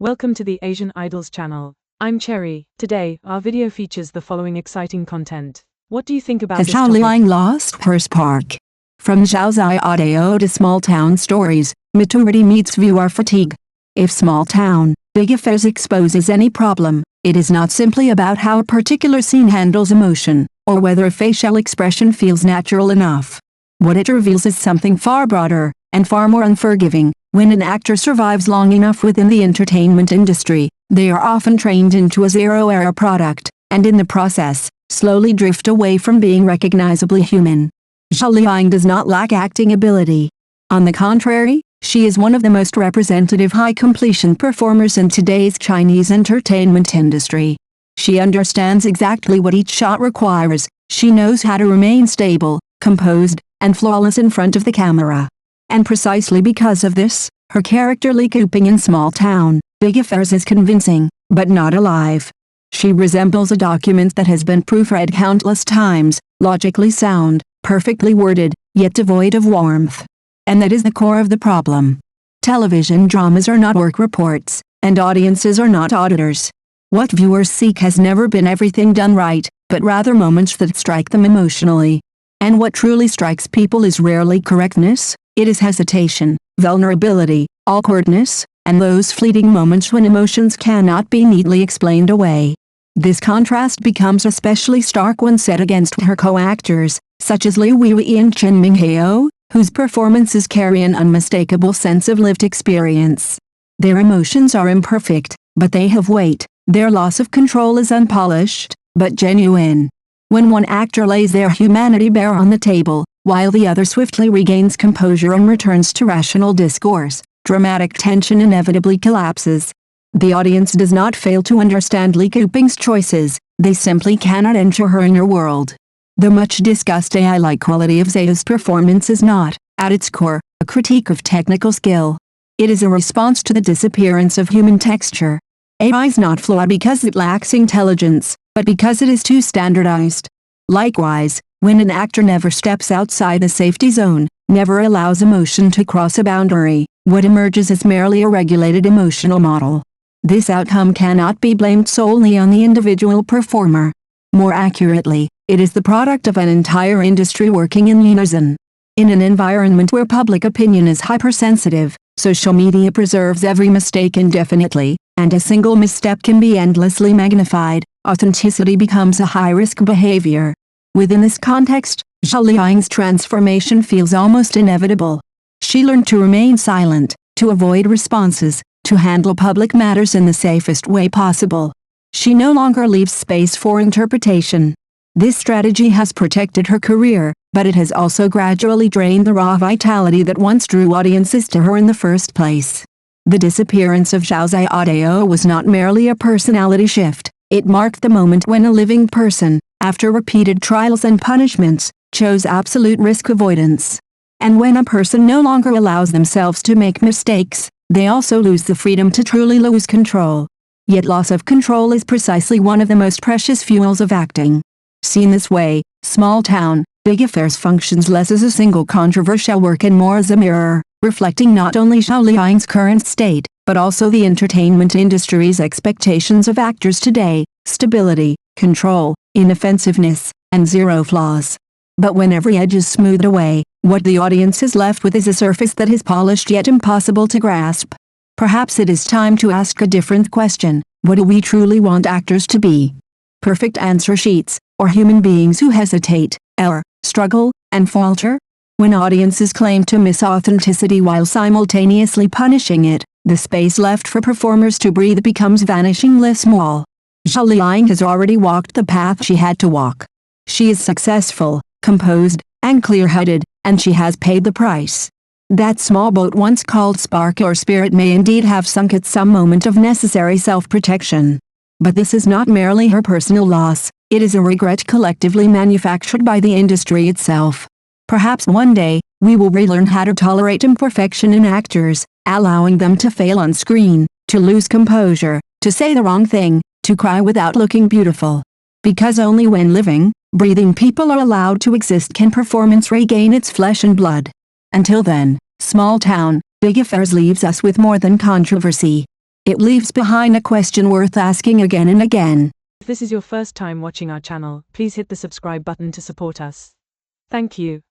Welcome to the Asian Idols channel. I'm Cherry. Today, our video features the following exciting content. What do you think about Has this Zhao topic? Liying lost her spark? From Zhao Xiaodao to small town stories, maturity meets viewer fatigue. If small town, big affairs exposes any problem, it is not simply about how a particular scene handles emotion, or whether a facial expression feels natural enough. What it reveals is something far broader, and far more unforgiving. When an actor survives long enough within the entertainment industry, they are often trained into a zero-error product, and in the process, slowly drift away from being recognizably human. Zhao Liying does not lack acting ability. On the contrary, she is one of the most representative high-completion performers in today's Chinese entertainment industry. She understands exactly what each shot requires. She knows how to remain stable, composed, and flawless in front of the camera. And precisely because of this, her character Li Cooping in Small Town, Big Affairs is convincing, but not alive. She resembles a document that has been proofread countless times, logically sound, perfectly worded, yet devoid of warmth. And that is the core of the problem. Television dramas are not work reports, and audiences are not auditors. What viewers seek has never been everything done right, but rather moments that strike them emotionally. And what truly strikes people is rarely correctness. It is hesitation, vulnerability, awkwardness, and those fleeting moments when emotions cannot be neatly explained away. This contrast becomes especially stark when set against her co-actors, such as Liu Weiwei and Chen Minghao, whose performances carry an unmistakable sense of lived experience. Their emotions are imperfect, but they have weight. Their loss of control is unpolished, but genuine. When one actor lays their humanity bare on the table, while the other swiftly regains composure and returns to rational discourse, dramatic tension inevitably collapses. The audience does not fail to understand Li Cooping's choices, they simply cannot enter her inner world. The much-discussed AI-like quality of Zhao's performance is not, at its core, a critique of technical skill. It is a response to the disappearance of human texture. AI is not flawed because it lacks intelligence, but because it is too standardized. Likewise, when an actor never steps outside the safety zone, never allows emotion to cross a boundary, what emerges is merely a regulated emotional model. This outcome cannot be blamed solely on the individual performer. More accurately, it is the product of an entire industry working in unison. In an environment where public opinion is hypersensitive, social media preserves every mistake indefinitely, and a single misstep can be endlessly magnified, authenticity becomes a high-risk behavior. Within this context, Zhao Liying's transformation feels almost inevitable. She learned to remain silent, to avoid responses, to handle public matters in the safest way possible. She no longer leaves space for interpretation. This strategy has protected her career, but it has also gradually drained the raw vitality that once drew audiences to her in the first place. The disappearance of Zhao Xiaodao was not merely a personality shift, it marked the moment when a living person, after repeated trials and punishments, chose absolute risk avoidance. And when a person no longer allows themselves to make mistakes, they also lose the freedom to truly lose control. Yet loss of control is precisely one of the most precious fuels of acting. Seen this way, Small Town, Big Affairs functions less as a single controversial work and more as a mirror, reflecting not only Zhao Liying's current state, but also the entertainment industry's expectations of actors today: stability, control, inoffensiveness, and zero flaws. But when every edge is smoothed away, what the audience is left with is a surface that is polished yet impossible to grasp. Perhaps it is time to ask a different question: what do we truly want actors to be? Perfect answer sheets, or human beings who hesitate, err, struggle, and falter? When audiences claim to miss authenticity while simultaneously punishing it, the space left for performers to breathe becomes vanishingly small. Zhao Liying has already walked the path she had to walk. She is successful, composed, and clear-headed, and she has paid the price. That small boat once called spark or spirit may indeed have sunk at some moment of necessary self-protection. But this is not merely her personal loss, it is a regret collectively manufactured by the industry itself. Perhaps one day, we will relearn how to tolerate imperfection in actors, allowing them to fail on screen, to lose composure, to say the wrong thing, to cry without looking beautiful. Because only when living, breathing people are allowed to exist can performance regain its flesh and blood. Until then, Small Town, Big Affairs leaves us with more than controversy. It leaves behind a question worth asking again and again. If this is your first time watching our channel, please hit the subscribe button to support us. Thank you.